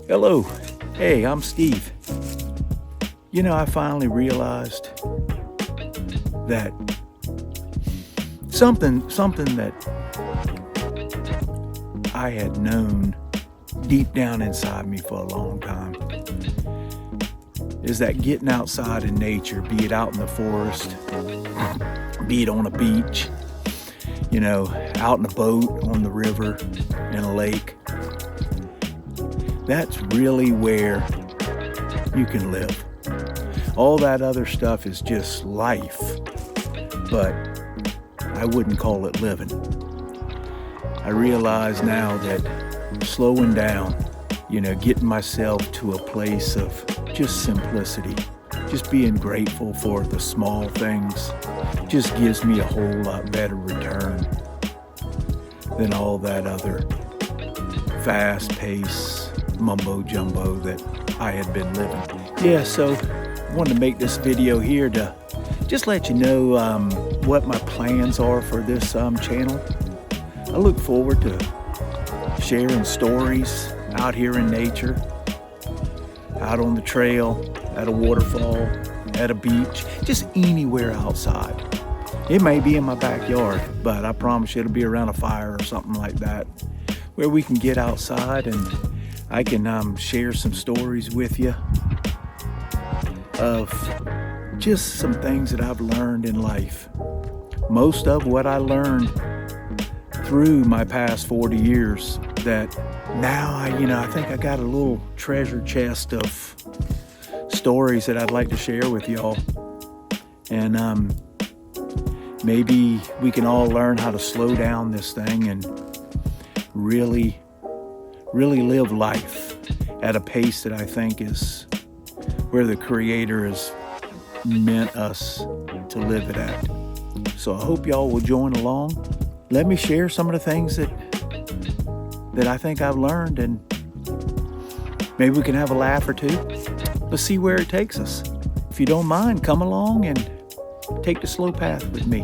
Hello. Hey, I'm Steve. I finally realized that something that I had known deep down inside me for a long time is that getting outside in nature, be it out in the forest, be it on a beach, out in a boat, on the river, in a lake, that's really where you can live. All that other stuff is just life, but I wouldn't call it living. I realize now that slowing down, getting myself to a place of just simplicity, just being grateful for the small things, just gives me a whole lot better return than all that other fast-paced mumbo jumbo that I had been living. Yeah, so I wanted to make this video here to just let you know what my plans are for this channel. I look forward to sharing stories out here in nature, out on the trail, at a waterfall, at a beach, just anywhere outside. It may be in my backyard, but I promise you it'll be around a fire or something like that, where we can get outside and I can share some stories with you of just some things that I've learned in life. Most of what I learned through my past 40 years that now I think I got a little treasure chest of stories that I'd like to share with y'all. And maybe we can all learn how to slow down this thing and really live life at a pace that I think is where the Creator has meant us to live it at. So I hope y'all will join along. Let me share some of the things that I think I've learned, and maybe we can have a laugh or two. Let's see where it takes us. If you don't mind, come along and take the slow path with me.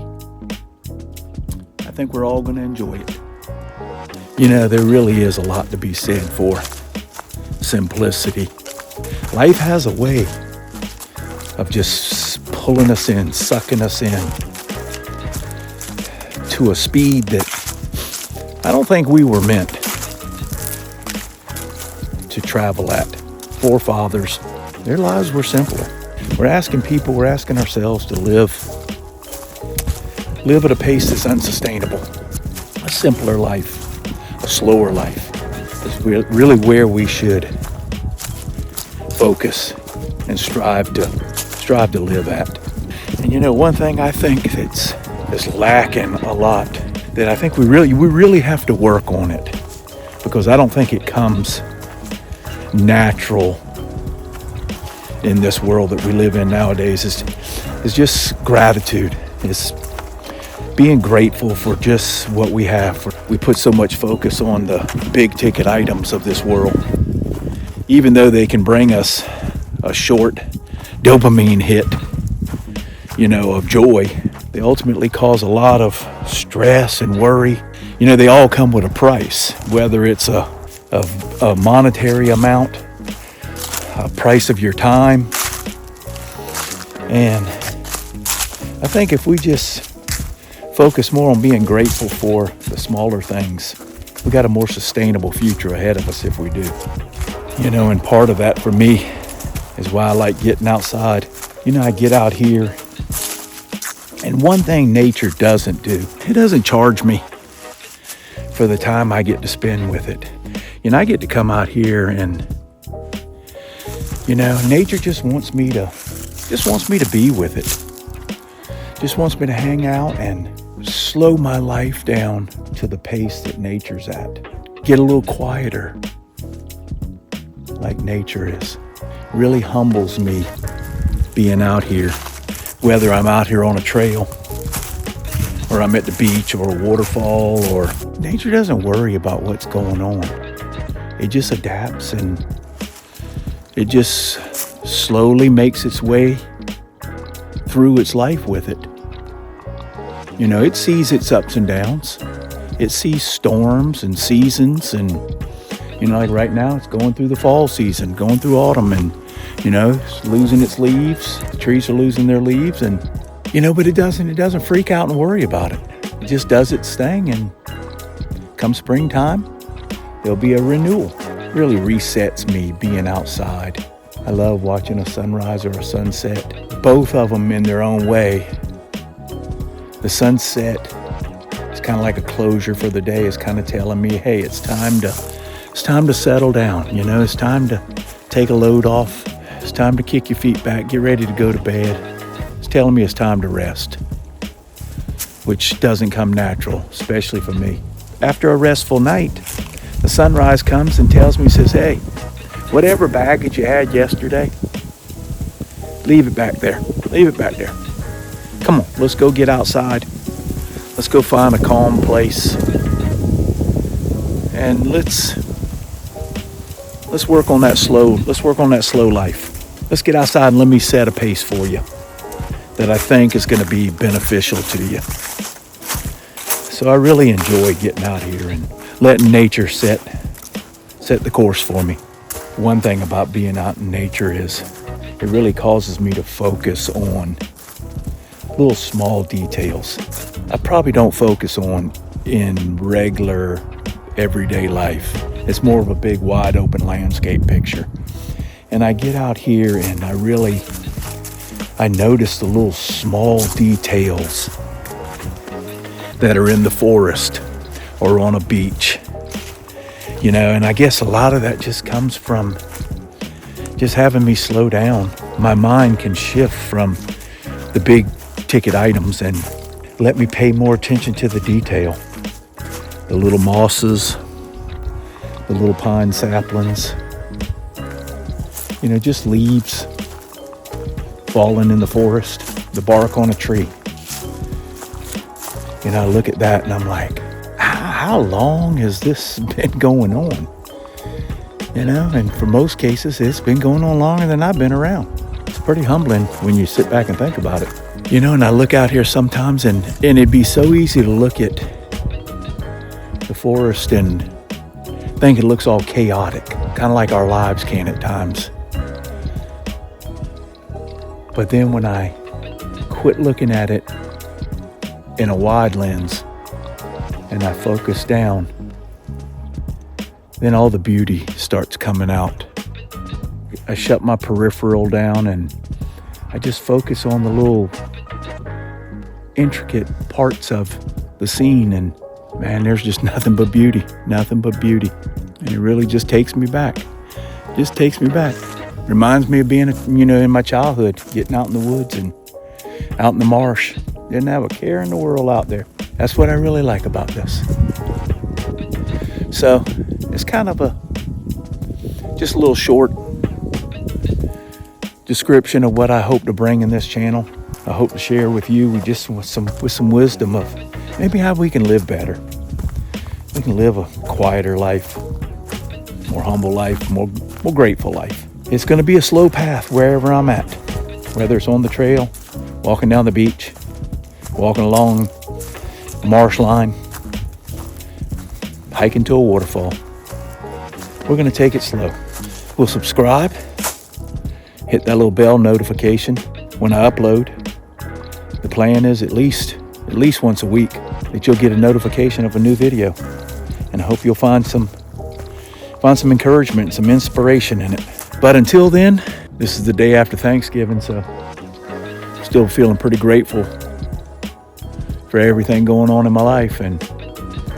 I think we're all going to enjoy it. There really is a lot to be said for simplicity. Life has a way of just pulling us in, sucking us in to a speed that I don't think we were meant to travel at. Forefathers, their lives were simpler. We're asking ourselves to live at a pace that's unsustainable. A simpler life, a slower life is really where we should focus and strive to live at. And one thing I think that's lacking a lot, that I think we really have to work on it, because I don't think it comes natural in this world that we live in nowadays, is just gratitude. Is being grateful for just what we have. We put so much focus on the big ticket items of this world. Even though they can bring us a short dopamine hit, of joy, they ultimately cause a lot of stress and worry. They all come with a price, whether it's a monetary amount, a price of your time. And I think if we just focus more on being grateful for the smaller things, we got a more sustainable future ahead of us if we do. And part of that for me is why I like getting outside. I get out here, and one thing nature doesn't do, it doesn't charge me for the time I get to spend with it. I get to come out here and, nature just wants me to be with it. Just wants me to hang out and slow my life down to the pace that nature's at. Get a little quieter like nature is. Really humbles me being out here, whether I'm out here on a trail or I'm at the beach or a waterfall. Or nature doesn't worry about what's going on. It just adapts, and it just slowly makes its way through its life with it. It sees its ups and downs. It sees storms and seasons and You know, like right now, it's going through the fall season, going through autumn, and, you know, it's losing its leaves. The trees are losing their leaves, and, you know, but it doesn't freak out and worry about it. It just does its thing, and come springtime, there'll be a renewal. It really resets me being outside. I love watching a sunrise or a sunset, both of them in their own way. The sunset is kind of like a closure for the day. It's kind of telling me, hey, it's time to settle down. You know, it's time to take a load off. It's time to kick your feet back, get ready to go to bed. It's telling me it's time to rest, which doesn't come natural, especially for me. After a restful night, the sunrise comes and tells me, says, hey, whatever baggage you had yesterday, leave it back there. Leave it back there. Come on, let's go get outside. Let's go find a calm place. And let's work on that slow life. Let's get outside and let me set a pace for you that I think is going to be beneficial to you. So I really enjoy getting out here and letting nature set the course for me. One thing about being out in nature is it really causes me to focus on little small details I probably don't focus on in regular everyday life. It's more of a big wide open landscape picture. And I get out here and I notice the little small details that are in the forest or on a beach, you know, and I guess a lot of that just comes from just having me slow down. My mind can shift from the big ticket items and let me pay more attention to the detail. The little mosses, the little pine saplings, you know, just leaves falling in the forest, the bark on a tree. And I look at that and I'm like, how long has this been going on? You know, and for most cases, it's been going on longer than I've been around. It's pretty humbling when you sit back and think about it. You know, and I look out here sometimes and it'd be so easy to look at the forest and think it looks all chaotic, kind of like our lives can at times. But then when I quit looking at it in a wide lens and I focus down, then all the beauty starts coming out. I shut my peripheral down and I just focus on the little intricate parts of the scene, and man, there's just nothing but beauty. And it really just takes me back. Reminds me of being, in my childhood, getting out in the woods and out in the marsh. Didn't have a care in the world out there. That's what I really like about this. So it's kind of just a little short description of what I hope to bring in this channel. I hope to share with you with some wisdom of maybe how we can live better. We can live a quieter life, more humble life, more grateful life. It's going to be a slow path wherever I'm at, whether it's on the trail, walking down the beach, walking along a marsh line, hiking to a waterfall. We're going to take it slow. We'll subscribe, hit that little bell notification when I upload. The plan is at least once a week that you'll get a notification of a new video. And I hope you'll find some encouragement, some inspiration in it. But until then, this is the day after Thanksgiving, so still feeling pretty grateful for everything going on in my life, and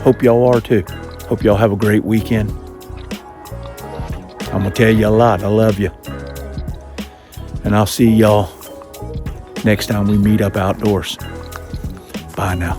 hope y'all are too. Hope y'all have a great weekend. I'm gonna tell you a lot. I love you. And I'll see y'all next time we meet up outdoors. Bye now.